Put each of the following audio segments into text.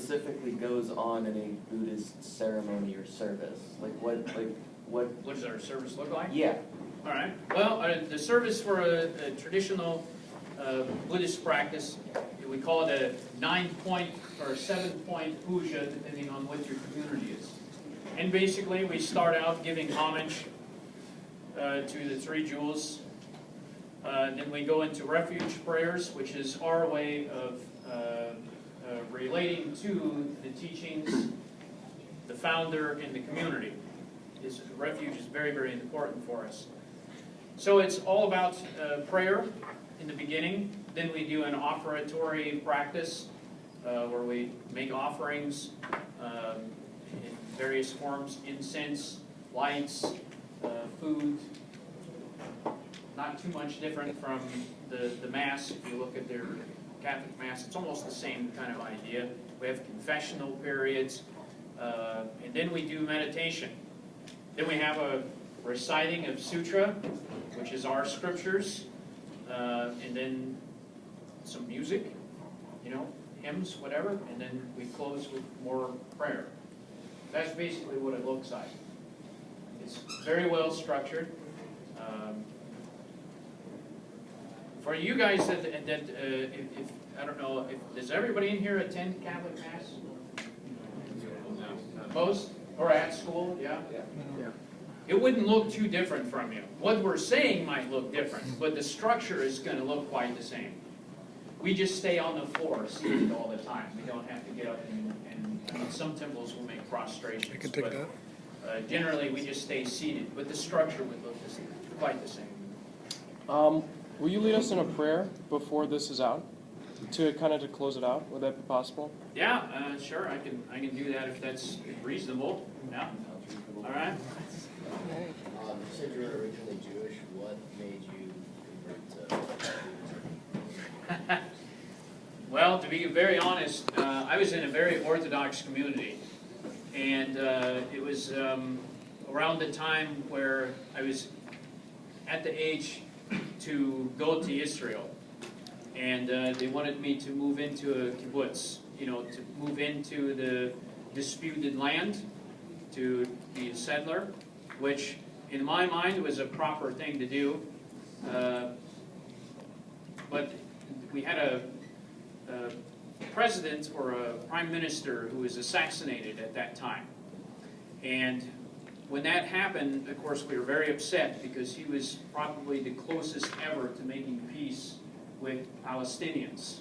specifically goes on in a Buddhist ceremony or service? What does our service look like? Yeah. All right. Well, the service for a traditional Buddhist practice, we call it a 9-point or 7-point puja, depending on what your community is. And basically, we start out giving homage to the three jewels. Then we go into refuge prayers, which is our way of relating to the teachings, the founder, and the community. Refuge is very, very important for us. So it's all about prayer in the beginning. Then we do an offertory practice where we make offerings in various forms: incense, lights, food. Not too much different from the Mass. If you look at their Catholic Mass, it's almost the same kind of idea. We have confessional periods, and then we do meditation. Then we have a reciting of sutra, which is our scriptures, and then some music, hymns, whatever, and then we close with more prayer. That's basically what it looks like. It's very well structured. For you guys that if I don't know, does everybody in here attend Catholic Mass? Most? Or at school? Yeah? Yeah. It wouldn't look too different from you. What we're saying might look different, but the structure is going to look quite the same. We just stay on the floor seated all the time. We don't have to get up and I mean, some temples will make prostrations. I can take that. Generally, we just stay seated, but the structure would look quite the same. Will you lead us in a prayer before this is out, to close it out? Would that be possible? Yeah, sure. I can do that if that's reasonable. Yeah. All right. You said you were originally Jewish. What made you convert to Buddhism? Well, to be very honest, I was in a very Orthodox community, and it was around the time where I was at the age to go to Israel, and they wanted me to move into a kibbutz, to move into the disputed land, to be a settler, which in my mind was a proper thing to do. But we had a president or a prime minister who was assassinated at that time. And when that happened, of course, we were very upset because he was probably the closest ever to making peace with Palestinians.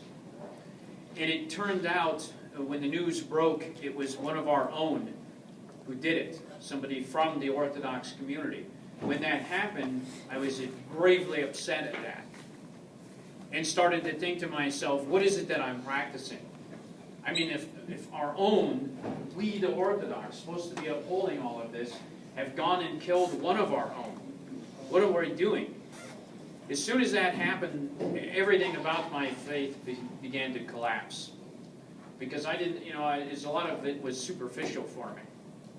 And it turned out, when the news broke, it was one of our own who did it, somebody from the Orthodox community. When that happened, I was gravely upset at that and started to think to myself, what is it that I'm practicing? I mean, if our own, we the Orthodox, supposed to be upholding all of this, have gone and killed one of our own, what are we doing? As soon as that happened, everything about my faith began to collapse. Because I didn't, a lot of it was superficial for me.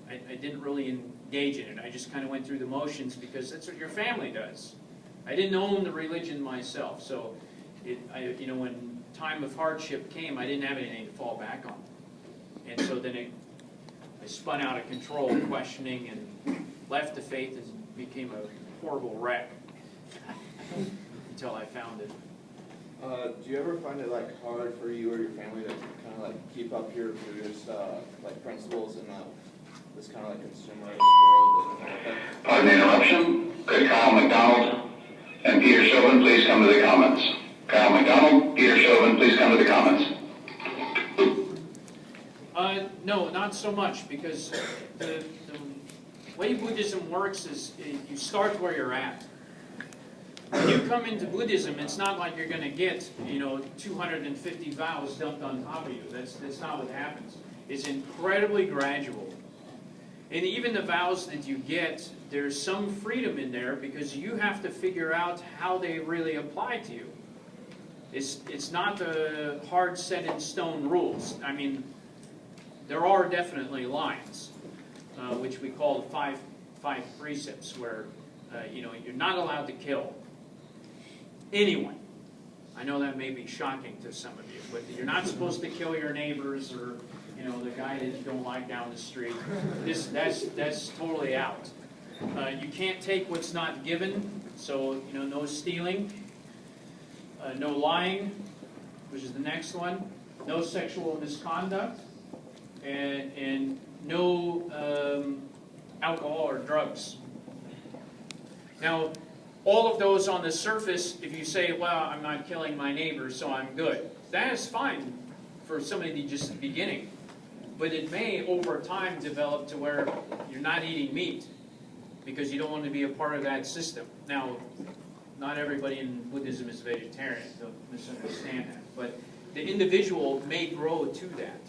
I didn't really engage in it. I just kind of went through the motions because that's what your family does. I didn't own the religion myself, so when time of hardship came, I didn't have anything to fall back on. And so then I spun out of control, questioning, and left the faith and became a horrible wreck until I found it. Do you ever find it hard for you or your family to keep up your Buddhist principles in this consumerist world in America? Pardon the interruption. Could Kyle McDonald and Peter Chauvin please come to the comments? Kyle McDonald, Peter Chauvin, please come to the comments. No, not so much, because the way Buddhism works is you start where you're at. When you come into Buddhism, it's not like you're going to get 250 vows dumped on top of you. That's not what happens. It's incredibly gradual. And even the vows that you get, there's some freedom in there because you have to figure out how they really apply to you. It's not the hard set in stone rules. I mean, there are definitely lines, which we call the five precepts, where you're not allowed to kill anyone. I know that may be shocking to some of you, but you're not supposed to kill your neighbors or you know, the guy that you don't like down the street. That's totally out. You can't take what's not given, so, you know, no stealing, no lying, which is the next one, no sexual misconduct, and no alcohol or drugs. Now, all of those on the surface, if you say, well, I'm not killing my neighbor, so I'm good, that is fine for somebody just beginning. But it may, over time, develop to where you're not eating meat because you don't want to be a part of that system. Now, not everybody in Buddhism is vegetarian, don't misunderstand that. But the individual may grow to that.